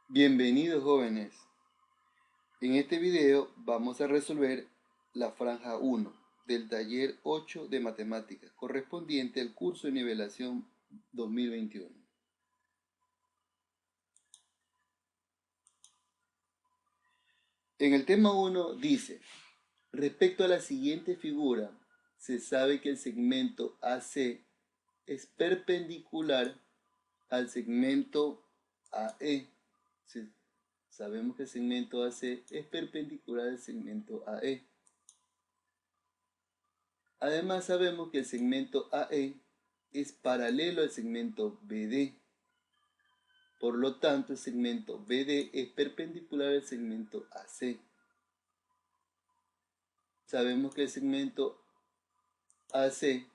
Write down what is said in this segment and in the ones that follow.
Bienvenidos jóvenes. En este video vamos a resolver la franja 1 del taller 8 de matemáticas correspondiente al curso de nivelación 2021. En el tema 1 dice: respecto a la siguiente figura, se sabe que el segmento AC es perpendicular al segmento AE. Sabemos que el segmento AC es perpendicular al segmento AE. Además sabemos que el segmento AE es paralelo al segmento BD. Por lo tanto, el segmento BD es perpendicular al segmento AC. Sabemos que el segmento AC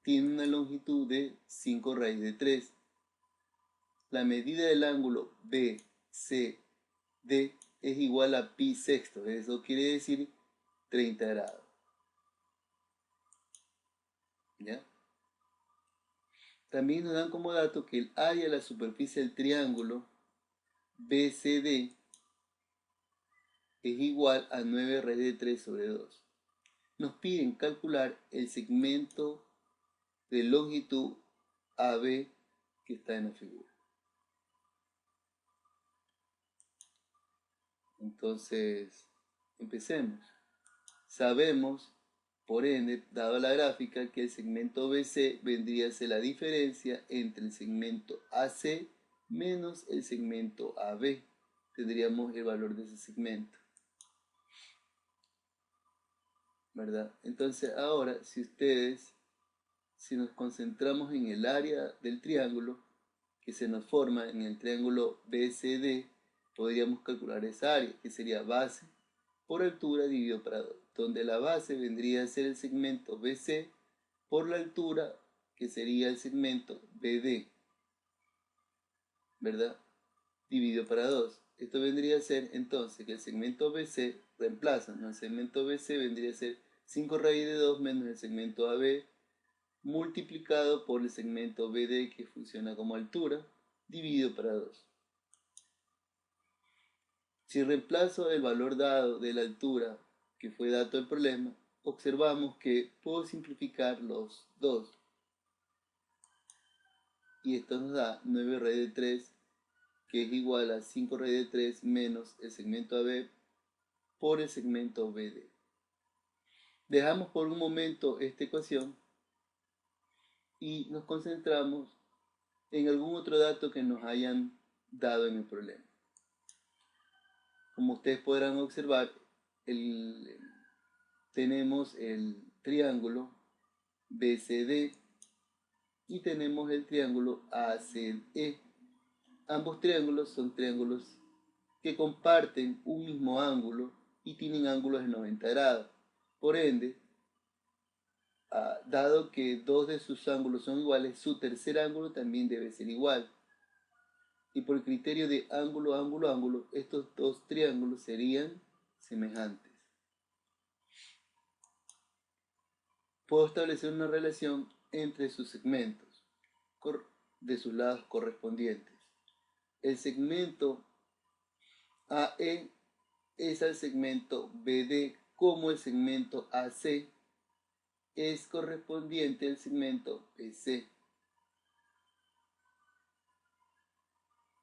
tiene una longitud de 5 raíz de 3. La medida del ángulo BCD es igual a pi sexto. Eso quiere decir 30 grados. ¿Ya? También nos dan como dato que el área de la superficie del triángulo BCD es igual a 9 raíz de 3 sobre 2. Nos piden calcular el segmento de longitud AB que está en la figura. Entonces, empecemos. Sabemos, por ende, dado la gráfica, que el segmento BC vendría a ser la diferencia entre el segmento AC menos el segmento AB. Tendríamos el valor de ese segmento, ¿verdad? Entonces ahora, si nos concentramos en el área del triángulo que se nos forma en el triángulo BCD, podríamos calcular esa área, que sería base por altura dividido para 2, donde la base vendría a ser el segmento BC por la altura, que sería el segmento BD, ¿verdad? Dividido para 2. Esto vendría a ser entonces que el segmento BC reemplaza, ¿no? El segmento BC vendría a ser 5 raíz de 2 menos el segmento AB multiplicado por el segmento BD, que funciona como altura, dividido para 2. Si reemplazo el valor dado de la altura que fue dato del problema, observamos que puedo simplificar los dos. Y esto nos da 9 raíz de 3, que es igual a 5 raíz de 3 menos el segmento AB por el segmento BD. Dejamos por un momento esta ecuación y nos concentramos en algún otro dato que nos hayan dado en el problema. Como ustedes podrán observar, tenemos el triángulo BCD y tenemos el triángulo ACE. Ambos triángulos son triángulos que comparten un mismo ángulo y tienen ángulos de 90 grados. Por ende, dado que dos de sus ángulos son iguales, su tercer ángulo también debe ser igual. Y por el criterio de ángulo, ángulo, ángulo, estos dos triángulos serían semejantes. Puedo establecer una relación entre sus segmentos de sus lados correspondientes. El segmento AE es al segmento BD, como el segmento AC es correspondiente al segmento BC.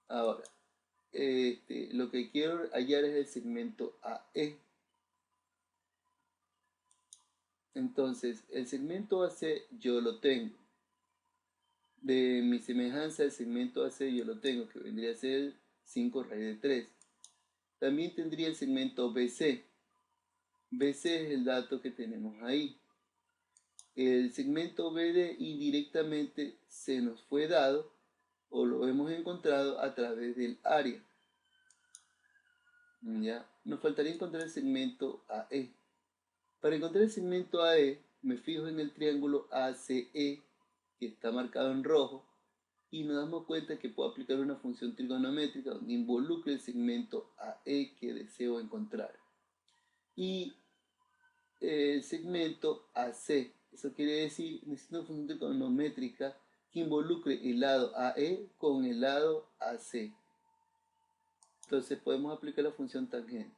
Ahora, lo que quiero hallar es el segmento AE. Entonces, el segmento AC yo lo tengo. De mi semejanza, el segmento AC yo lo tengo, que vendría a ser 5 raíz de 3. También tendría el segmento BC. BC es el dato que tenemos ahí. El segmento BD indirectamente se nos fue dado o lo hemos encontrado a través del área. ¿Ya? Nos faltaría encontrar el segmento AE. Para encontrar el segmento AE, me fijo en el triángulo ACE, que está marcado en rojo, y nos damos cuenta que puedo aplicar una función trigonométrica donde involucre el segmento AE que deseo encontrar. Y el segmento AC, eso quiere decir, necesito una función trigonométrica que involucre el lado AE con el lado AC. Entonces podemos aplicar la función tangente.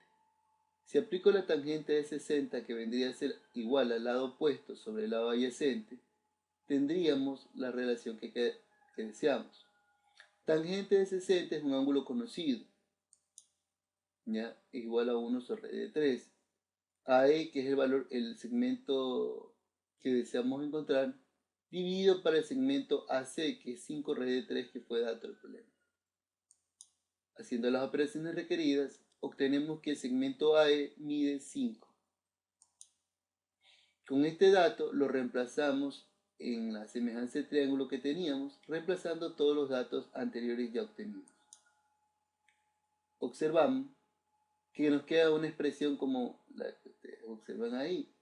Si aplico la tangente de 60, que vendría a ser igual al lado opuesto sobre el lado adyacente, tendríamos la relación que deseamos. Tangente de 60 es un ángulo conocido, ¿ya? Igual a 1 sobre raíz de 3. AE, que es el segmento que deseamos encontrar, dividido para el segmento AC, que es 5 raíz de 3, que fue dato del problema. Haciendo las operaciones requeridas, obtenemos que el segmento AE mide 5. Con este dato lo reemplazamos en la semejanza de triángulo que teníamos, reemplazando todos los datos anteriores ya obtenidos. Observamos que nos queda una expresión como la que ustedes observan ahí.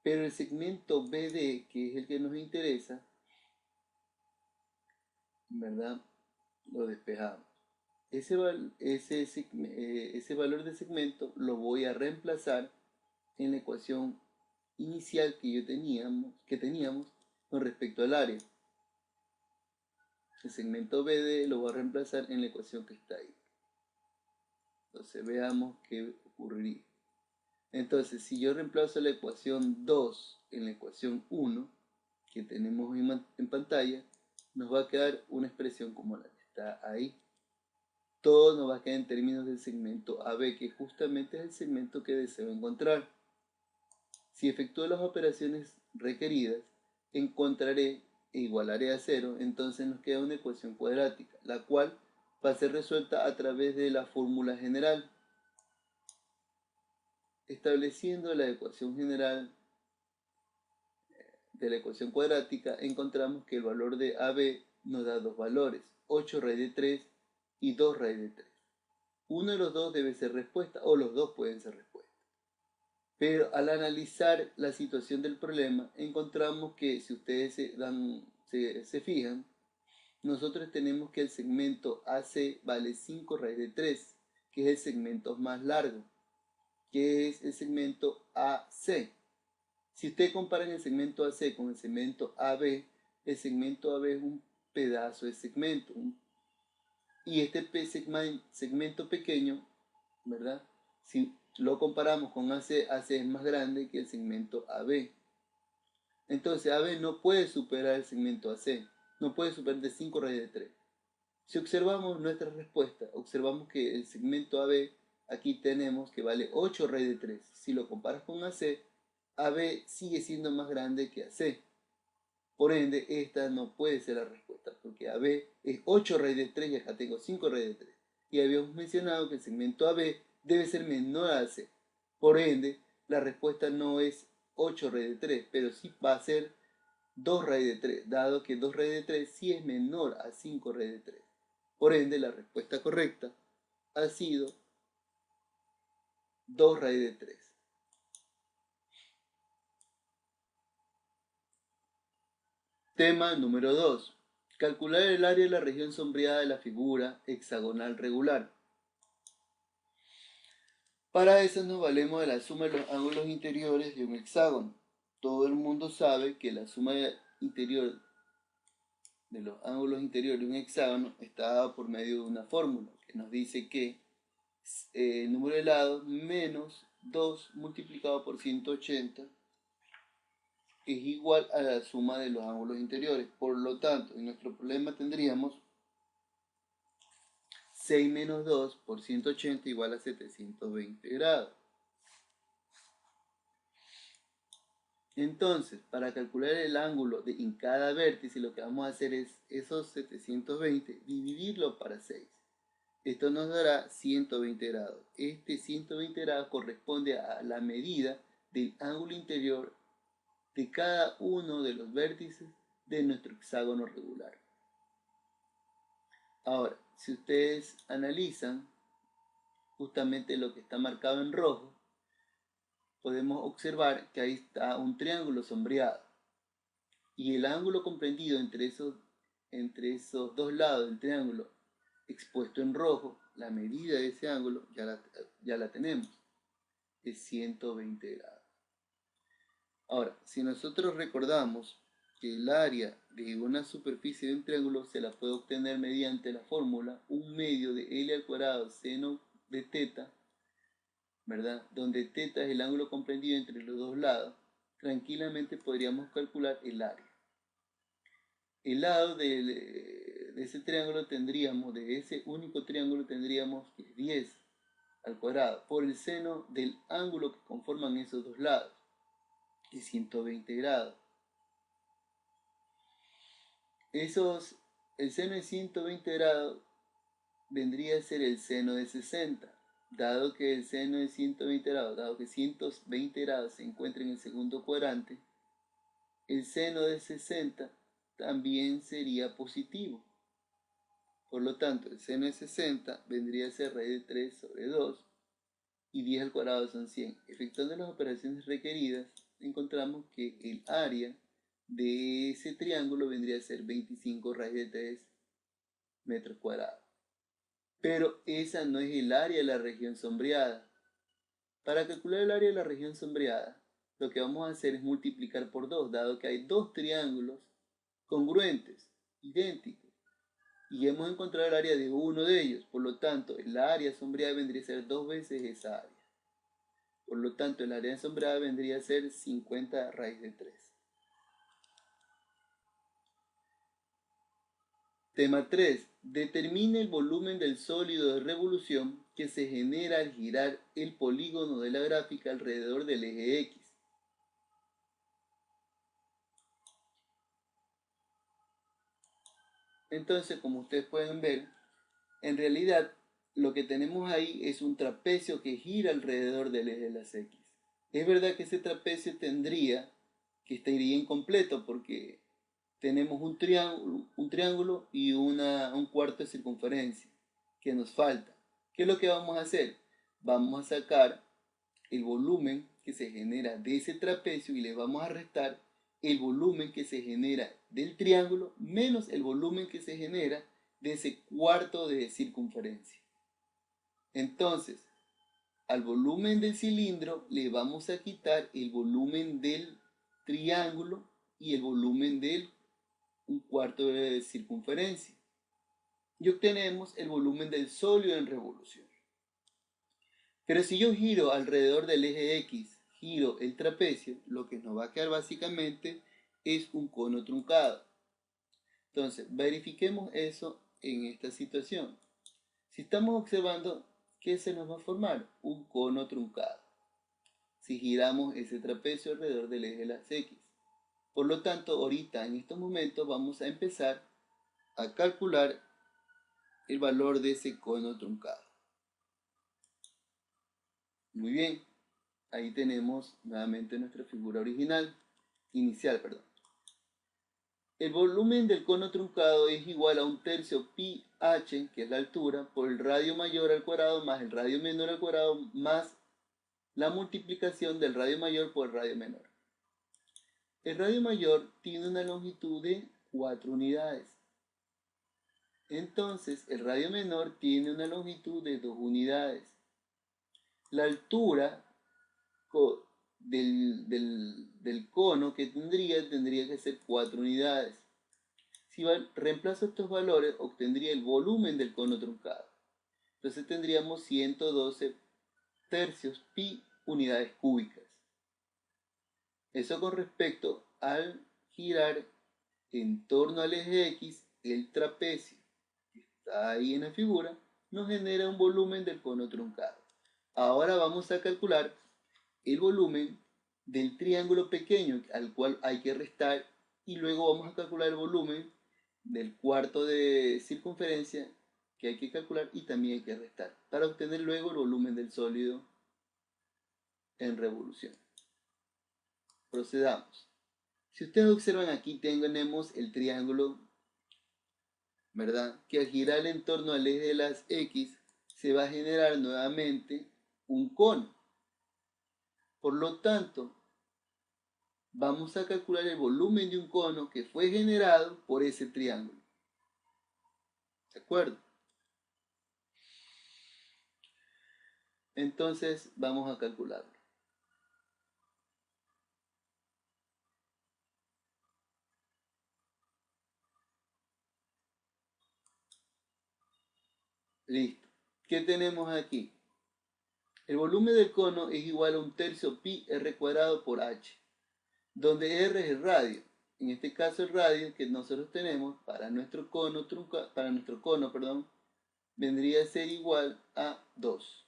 Pero el segmento BD, que es el que nos interesa, ¿verdad? Lo despejamos. Ese valor de segmento lo voy a reemplazar en la ecuación inicial que teníamos con respecto al área. El segmento BD lo voy a reemplazar en la ecuación que está ahí. Entonces veamos qué ocurriría. Entonces, si yo reemplazo la ecuación 2 en la ecuación 1 que tenemos en pantalla, nos va a quedar una expresión como la que está ahí. Todo nos va a quedar en términos del segmento AB, que justamente es el segmento que deseo encontrar. Si efectúo las operaciones requeridas, encontraré e igualaré a 0, entonces nos queda una ecuación cuadrática, la cual va a ser resuelta a través de la fórmula general. Estableciendo la ecuación general de la ecuación cuadrática, encontramos que el valor de AB nos da dos valores, 8 raíz de 3 y 2 raíz de 3. Uno de los dos debe ser respuesta, o los dos pueden ser respuesta. Pero al analizar la situación del problema, encontramos que, si ustedes se fijan, nosotros tenemos que el segmento AC vale 5 raíz de 3, que es el segmento más largo, que es el segmento AC. Si ustedes comparan el segmento AC con el segmento AB, el segmento AB es un pedazo de segmento. Y este segmento pequeño, ¿verdad? Si lo comparamos con AC, AC es más grande que el segmento AB. Entonces AB no puede superar el segmento AC, no puede superar de 5 raíz de 3. Si observamos nuestra respuesta, observamos que el segmento AB, aquí tenemos que vale 8 raíz de 3. Si lo comparas con AC, AB sigue siendo más grande que AC. Por ende, esta no puede ser la respuesta, porque AB es 8 raíz de 3 y acá tengo 5 raíz de 3. Y habíamos mencionado que el segmento AB debe ser menor a AC. Por ende, la respuesta no es 8 raíz de 3, pero sí va a ser 2 raíz de 3, dado que 2 raíz de 3 sí es menor a 5 raíz de 3. Por ende, la respuesta correcta ha sido 2 raíz de 3. Tema número 2. Calcular el área de la región sombreada de la figura hexagonal regular. Para eso nos valemos de la suma de los ángulos interiores de un hexágono. Todo el mundo sabe que la suma interior de los ángulos interiores de un hexágono está dada por medio de una fórmula que nos dice que el número de lados menos 2 multiplicado por 180 es igual a la suma de los ángulos interiores. Por lo tanto, en nuestro problema tendríamos 6 menos 2 por 180 igual a 720 grados. Entonces, para calcular el ángulo en cada vértice, lo que vamos a hacer es esos 720 dividirlo para 6. Esto nos dará 120 grados. Este 120 grados corresponde a la medida del ángulo interior de cada uno de los vértices de nuestro hexágono regular. Ahora, si ustedes analizan justamente lo que está marcado en rojo, podemos observar que ahí está un triángulo sombreado. Y el ángulo comprendido entre esos dos lados del triángulo expuesto en rojo, la medida de ese ángulo ya la tenemos, es 120 grados. Ahora, si nosotros recordamos que el área de una superficie de un triángulo se la puede obtener mediante la fórmula 1/2 de L al cuadrado seno de teta, ¿verdad? Donde teta es el ángulo comprendido entre los dos lados, tranquilamente podríamos calcular el área. El lado de ese triángulo tendríamos, de ese único triángulo tendríamos 10 al cuadrado por el seno del ángulo que conforman esos dos lados, que es 120 grados. El seno de 120 grados vendría a ser el seno de 60, dado que el seno de 120 grados, dado que 120 grados se encuentra en el segundo cuadrante, el seno de 60 también sería positivo. Por lo tanto, el seno de 60 vendría a ser raíz de 3 sobre 2 y 10 al cuadrado son 100. Efectuando las operaciones requeridas, encontramos que el área de ese triángulo vendría a ser 25 raíz de 3 metros cuadrados. Pero esa no es el área de la región sombreada. Para calcular el área de la región sombreada, lo que vamos a hacer es multiplicar por 2, dado que hay dos triángulos congruentes, idénticos, y hemos encontrado el área de uno de ellos. Por lo tanto, el área sombreada vendría a ser 2 veces esa área. Por lo tanto, el área sombreada vendría a ser 50 raíz de 3. Tema 3. Determine el volumen del sólido de revolución que se genera al girar el polígono de la gráfica alrededor del eje X. Entonces, como ustedes pueden ver, en realidad lo que tenemos ahí es un trapecio que gira alrededor del eje de las X. Es verdad que ese trapecio estaría incompleto porque tenemos un triángulo y un cuarto de circunferencia que nos falta. ¿Qué es lo que vamos a hacer? Vamos a sacar el volumen que se genera de ese trapecio y le vamos a restar el volumen que se genera del triángulo menos el volumen que se genera de ese cuarto de circunferencia. Entonces, al volumen del cilindro le vamos a quitar el volumen del triángulo y el volumen del un cuarto de circunferencia y obtenemos el volumen del sólido en revolución. Pero si yo giro alrededor del eje X, giro el trapecio, lo que nos va a quedar básicamente es un cono truncado. Entonces, verifiquemos eso en esta situación. Si estamos observando, ¿qué se nos va a formar? Un cono truncado. Si giramos ese trapecio alrededor del eje de las X. Por lo tanto, ahorita, en estos momentos, vamos a empezar a calcular el valor de ese cono truncado. Muy bien, ahí tenemos nuevamente nuestra figura inicial. El volumen del cono truncado es igual a 1/3 pi h, que es la altura, por el radio mayor al cuadrado más el radio menor al cuadrado más la multiplicación del radio mayor por el radio menor. El radio mayor tiene una longitud de 4 unidades. Entonces, el radio menor tiene una longitud de 2 unidades. La altura del cono que tendría que ser 4 unidades. Si reemplazo estos valores, obtendría el volumen del cono truncado. Entonces tendríamos 112 tercios pi unidades cúbicas. Eso con respecto al girar en torno al eje X, el trapecio que está ahí en la figura, nos genera un volumen del cono truncado. Ahora vamos a calcular el volumen del triángulo pequeño al cual hay que restar y luego vamos a calcular el volumen del cuarto de circunferencia que hay que calcular y también hay que restar para obtener luego el volumen del sólido en revolución. Procedamos. Si ustedes observan aquí tenemos el triángulo, ¿verdad? Que al girar en torno al eje de las X se va a generar nuevamente un cono. Por lo tanto, vamos a calcular el volumen de un cono que fue generado por ese triángulo. ¿De acuerdo? Entonces, vamos a calcularlo. Listo. ¿Qué tenemos aquí? El volumen del cono es igual a 1/3 pi r cuadrado por h, donde r es el radio. En este caso el radio que nosotros tenemos para nuestro cono, vendría a ser igual a 2.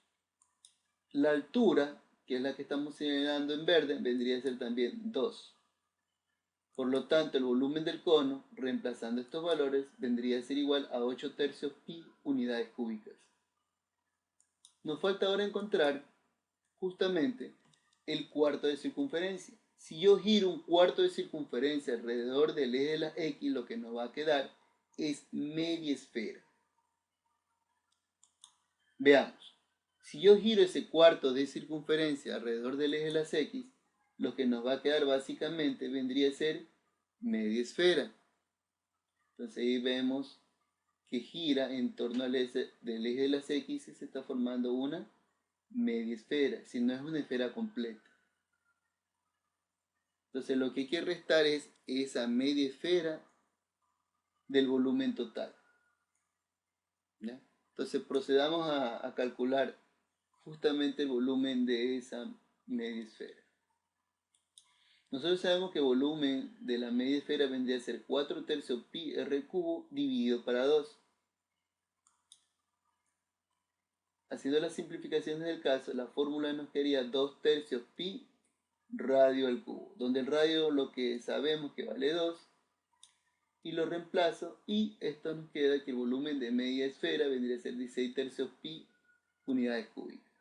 La altura, que es la que estamos señalando en verde, vendría a ser también 2. Por lo tanto, el volumen del cono, reemplazando estos valores, vendría a ser igual a 8/3 pi unidades cúbicas. Nos falta ahora encontrar justamente el cuarto de circunferencia. Si yo giro un cuarto de circunferencia alrededor del eje de la X, lo que nos va a quedar es media esfera. Veamos. Si yo giro ese cuarto de circunferencia alrededor del eje de las X, lo que nos va a quedar básicamente vendría a ser media esfera. Entonces ahí vemos que gira en torno al eje del eje de las X y se está formando una media esfera, si no es una esfera completa. Entonces lo que hay que restar es esa media esfera del volumen total. ¿Ya? Entonces procedamos a calcular justamente el volumen de esa media esfera. Nosotros sabemos que el volumen de la media esfera vendría a ser 4/3 pi r cubo dividido para 2. Haciendo las simplificaciones del caso, la fórmula nos quedaría 2/3 pi radio al cubo, donde el radio lo que sabemos que vale 2, y lo reemplazo, y esto nos queda que el volumen de media esfera vendría a ser 16/3 pi unidades cúbicas.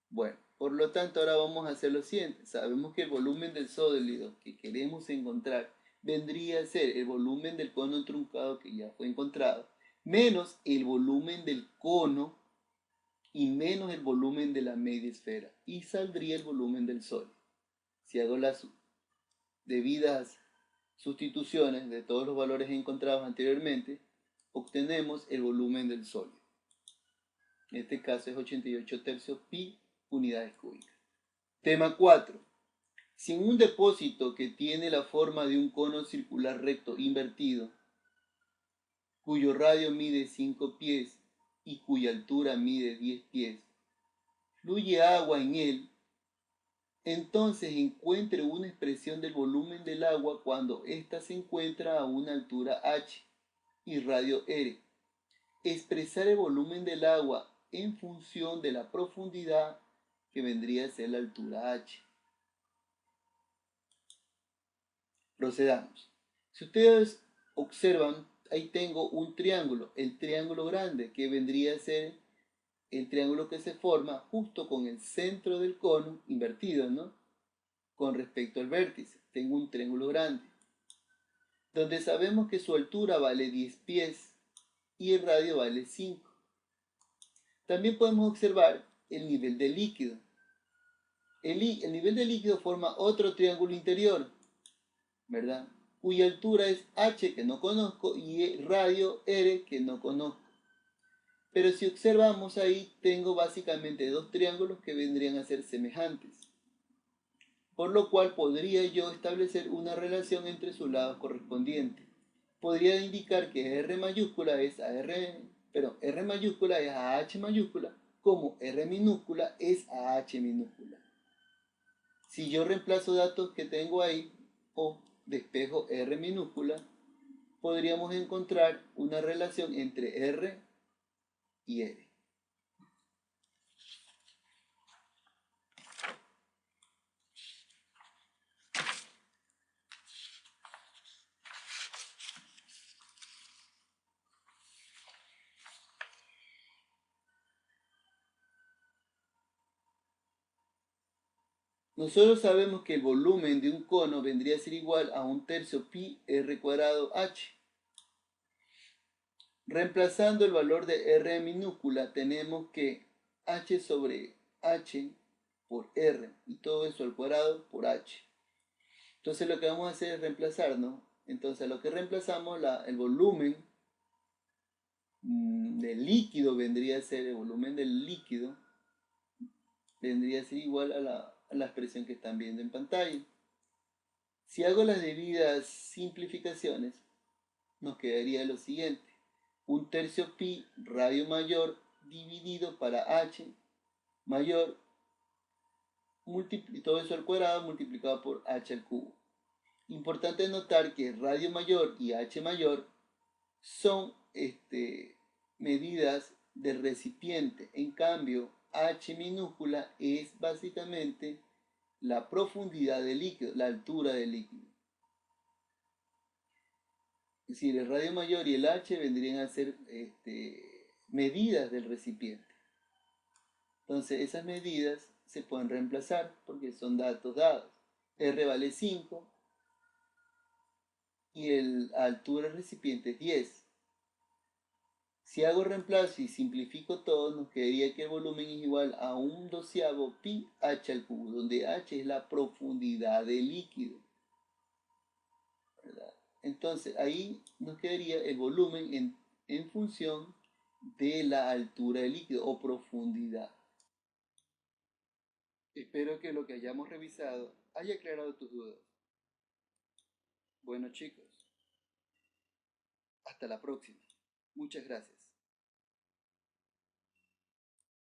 Bueno, por lo tanto ahora vamos a hacer lo siguiente. Sabemos que el volumen del sólido que queremos encontrar vendría a ser el volumen del cono truncado que ya fue encontrado, menos el volumen del cono y menos el volumen de la media esfera, y saldría el volumen del sólido. Si hago las debidas sustituciones de todos los valores encontrados anteriormente, obtenemos el volumen del sólido. En este caso es 88/3 pi unidades cúbicas. Tema 4. Si en un depósito que tiene la forma de un cono circular recto invertido, cuyo radio mide 5 pies y cuya altura mide 10 pies, fluye agua en él, entonces encuentre una expresión del volumen del agua cuando ésta se encuentra a una altura h y radio r. Expresar el volumen del agua en función de la profundidad que vendría a ser la altura h. Procedamos. Si ustedes observan, ahí tengo un triángulo, el triángulo grande, que vendría a ser el triángulo que se forma justo con el centro del cono invertido, ¿no? Con respecto al vértice. Tengo un triángulo grande, donde sabemos que su altura vale 10 pies y el radio vale 5. También podemos observar el nivel del líquido. El nivel del líquido forma otro triángulo interior, ¿verdad? Cuya altura es h, que no conozco, y radio r, que no conozco. Pero si observamos ahí, tengo básicamente dos triángulos que vendrían a ser semejantes, por lo cual podría yo establecer una relación entre sus lados correspondientes. Podría indicar que R mayúscula es a R mayúscula es a H mayúscula, como R minúscula es a H minúscula. Si yo reemplazo datos que tengo ahí, o despejo R minúscula, podríamos encontrar una relación entre R y R. Nosotros sabemos que el volumen de un cono vendría a ser igual a 1/3 pi r cuadrado h. Reemplazando el valor de r minúscula, tenemos que h sobre h por r, y todo eso al cuadrado por h. Entonces lo que vamos a hacer es reemplazar, ¿no? Entonces lo que reemplazamos, el volumen del líquido vendría a ser, el volumen del líquido vendría a ser igual a la expresión que están viendo en pantalla. Si hago las debidas simplificaciones, nos quedaría lo siguiente: 1/3 pi radio mayor dividido para h mayor, todo eso al cuadrado multiplicado por h al cubo. Importante notar que radio mayor y h mayor son medidas del recipiente. En cambio, h minúscula es básicamente la profundidad del líquido, la altura del líquido. Es decir, el radio mayor y el h vendrían a ser medidas del recipiente. Entonces, esas medidas se pueden reemplazar porque son datos dados. R vale 5 y la altura del recipiente es 10. Si hago reemplazo y simplifico todo, nos quedaría que el volumen es igual a 1/12 pi h al cubo, donde h es la profundidad del líquido, ¿verdad? Entonces, ahí nos quedaría el volumen en función de la altura del líquido o profundidad. Espero que lo que hayamos revisado haya aclarado tus dudas. Bueno, chicos, hasta la próxima. Muchas gracias.